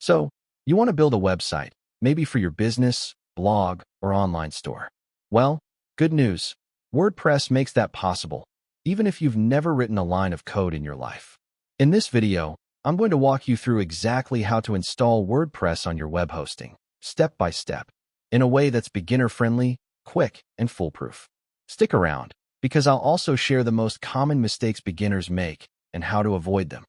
So, you want to build a website, maybe for your business, blog, or online store. Well, good news. WordPress makes that possible, even if you've never written a line of code in your life. In this video, I'm going to walk you through exactly how to install WordPress on your web hosting, step by step, in a way that's beginner-friendly, quick, and foolproof. Stick around, because I'll also share the most common mistakes beginners make and how to avoid them.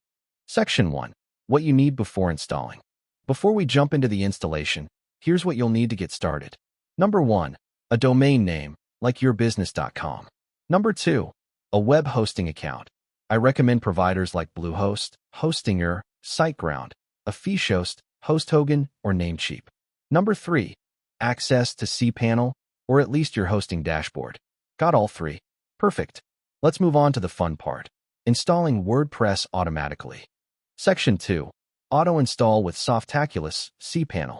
Section 1. What you need before installing. Before we jump into the installation, here's what you'll need to get started. Number 1. A domain name, like yourbusiness.com. Number 2. A web hosting account. I recommend providers like Bluehost, Hostinger, SiteGround, Officios, Hosthogan, or Namecheap. Number 3. Access to cPanel, or at least your hosting dashboard. Got all three? Perfect. Let's move on to the fun part. Installing WordPress automatically. Section 2. Auto-install with Softaculous, cPanel.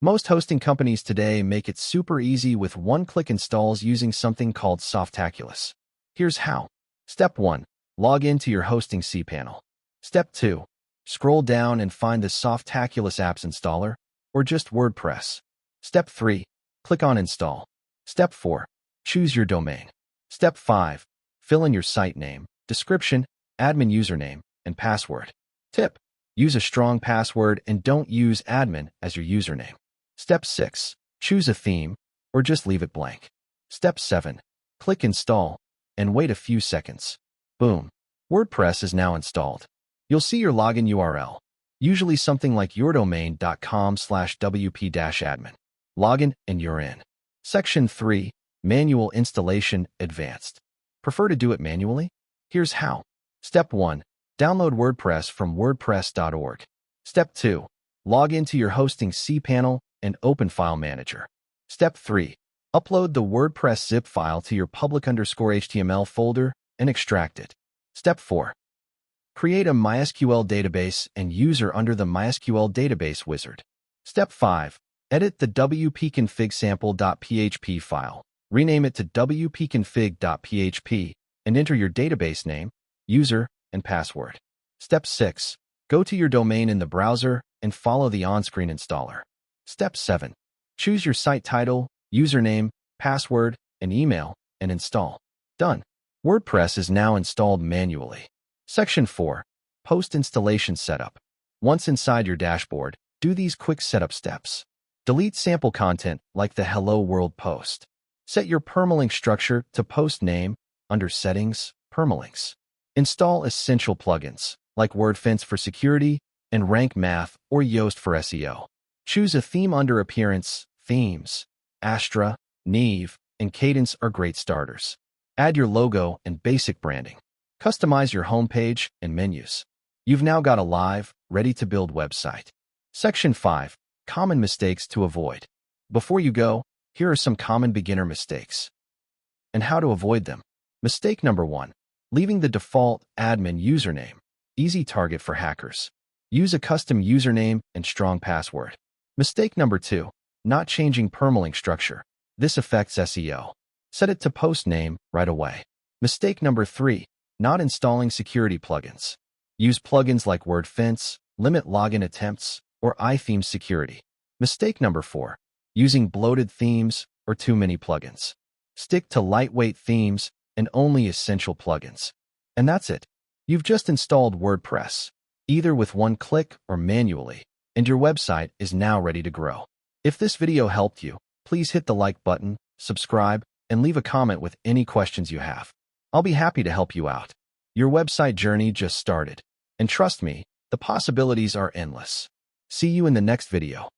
Most hosting companies today make it super easy with one-click installs using something called Softaculous. Here's how. Step 1. Log into your hosting cPanel. Step 2. Scroll down and find the Softaculous apps installer, or just WordPress. Step 3. Click on Install. Step 4. Choose your domain. Step 5. Fill in your site name, description, admin username, and password. Tip. Use a strong password and don't use admin as your username. Step 6. Choose a theme, or just leave it blank. Step 7. Click Install, and wait a few seconds. Boom. WordPress is now installed. You'll see your login URL, usually something like yourdomain.com/wp-admin. Login and you're in. Section 3. Manual Installation Advanced. Prefer to do it manually? Here's how. Step 1. Download WordPress from wordpress.org. Step 2. Log into your hosting cPanel and open File Manager. Step 3. Upload the WordPress zip file to your public_HTML folder and extract it. Step 4. Create a MySQL database and user under the MySQL database wizard. Step 5. Edit the wp-config-sample.php file. Rename it to wp-config.php and enter your database name, user, and password. Step 6. Go to your domain in the browser and follow the on-screen installer. Step 7. Choose your site title, username, password, and email, and install. Done. WordPress is now installed manually. Section 4. Post-installation setup. Once inside your dashboard, do these quick setup steps. Delete sample content like the Hello World post. Set your permalink structure to post name under Settings, Permalinks. Install essential plugins like WordFence for security and Rank Math or Yoast for SEO. Choose a theme under Appearance. Themes, Astra, Neve, and Cadence are great starters. Add your logo and basic branding. Customize your homepage and menus. You've now got a live, ready-to-build website. Section 5. Common mistakes to avoid. Before you go, here are some common beginner mistakes and how to avoid them. Mistake number 1. Leaving the default admin username. Easy target for hackers. Use a custom username and strong password. Mistake number 2. Not changing permalink structure. This affects SEO. Set it to post name right away. Mistake number 3. Not installing security plugins. Use plugins like WordFence, limit login attempts, or iThemes security. Mistake number 4. Using bloated themes or too many plugins. Stick to lightweight themes and only essential plugins. And that's it. You've just installed WordPress, either with one click or manually, and your website is now ready to grow. If this video helped you, please hit the like button, subscribe, and leave a comment with any questions you have. I'll be happy to help you out. Your website journey just started, and trust me, the possibilities are endless. See you in the next video.